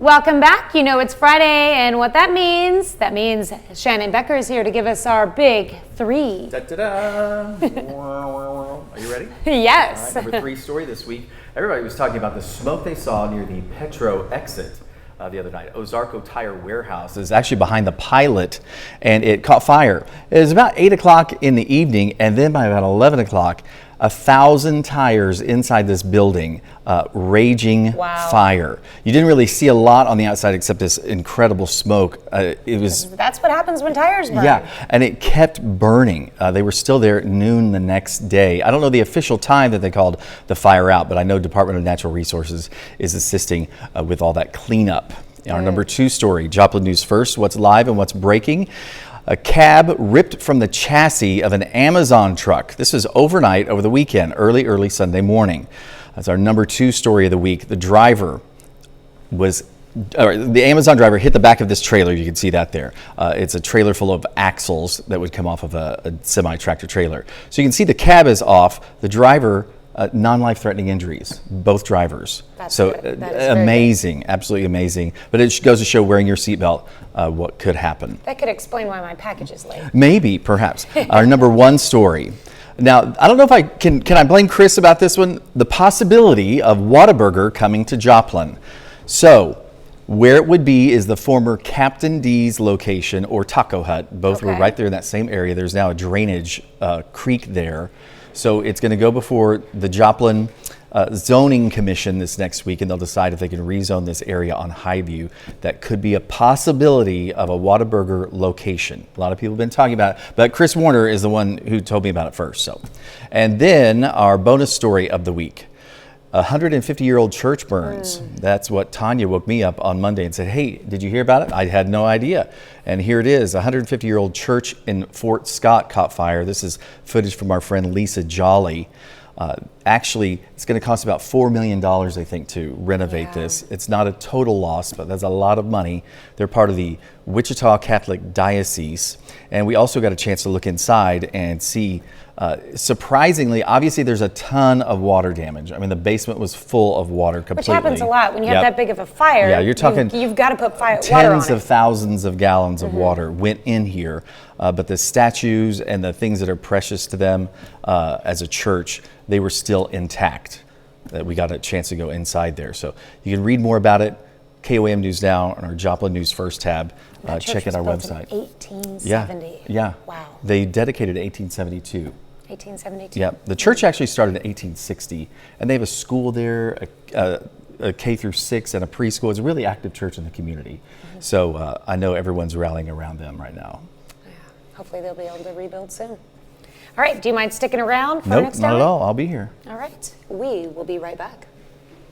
Welcome back. You know it's Friday, and what that means Shannon Becker is here to give us our big three. Da-da-da. Are you ready? Yes. All right, number 3 story this week. Everybody was talking about the smoke they saw near the Petro exit the other night. Ozarko Tire Warehouse is actually behind the Pilot, and it caught fire. It was about 8 o'clock in the evening, and then by about 11 o'clock, 1,000 tires inside this building, raging fire. You didn't really see a lot on the outside except this incredible smoke. That's what happens when tires burn. Yeah, and it kept burning. They were still there at noon the next day. I don't know the official time that they called the fire out, but I know Department of Natural Resources is assisting with all that cleanup. Our number 2 story, Joplin News First, what's live and what's breaking. A cab ripped from the chassis of an Amazon truck. This was overnight over the weekend, early Sunday morning. That's our number 2 story of the week. The Amazon driver hit the back of this trailer. You can see that there. It's a trailer full of axles that would come off of a semi-tractor trailer. So you can see the cab is off. The driver, non-life-threatening injuries, both drivers. So amazing, absolutely amazing. But it goes to show wearing your seatbelt what could happen. That could explain why my package is late. Maybe, perhaps. Our number 1 story. Now, I don't know if I can I blame Chris about this one? The possibility of Whataburger coming to Joplin. So, where it would be is the former Captain D's location or Taco Hut. Both were right there in that same area. There's now a drainage creek there. So it's going to go before the Joplin Zoning Commission this next week, and they'll decide if they can rezone this area on Highview. That could be a possibility of a Whataburger location. A lot of people have been talking about it, but Chris Warner is the one who told me about it first. And then our bonus story of the week. A 150-year-old church burns. That's what Tanya woke me up on Monday and said, hey, did you hear about it? I had no idea. And here it is, a 150-year-old church in Fort Scott caught fire. This is footage from our friend Lisa Jolly. Actually, it's going to cost about $4 million, I think, to renovate this. It's not a total loss, but that's a lot of money. They're part of the Wichita Catholic Diocese. And we also got a chance to look inside and see, surprisingly, obviously there's a ton of water damage. I mean, the basement was full of water completely. Which happens a lot when you have that big of a fire. Yeah, you're talking you've got to put water on it. Tens of thousands of gallons of water went in here. But the statues and the things that are precious to them as a church, they were still intact. We got a chance to go inside there. So you can read more about it. KOAM News Now on our Joplin News First tab. Check out our website. 1870. Yeah. Wow. They dedicated 1872. 1872. Yeah. The church actually started in 1860, and they have a school there, a K through 6, and a preschool. It's a really active church in the community. So I know everyone's rallying around them right now. Yeah. Hopefully they'll be able to rebuild soon. All right. Do you mind sticking around for our next hour? Not at all. I'll be here. All right. We will be right back.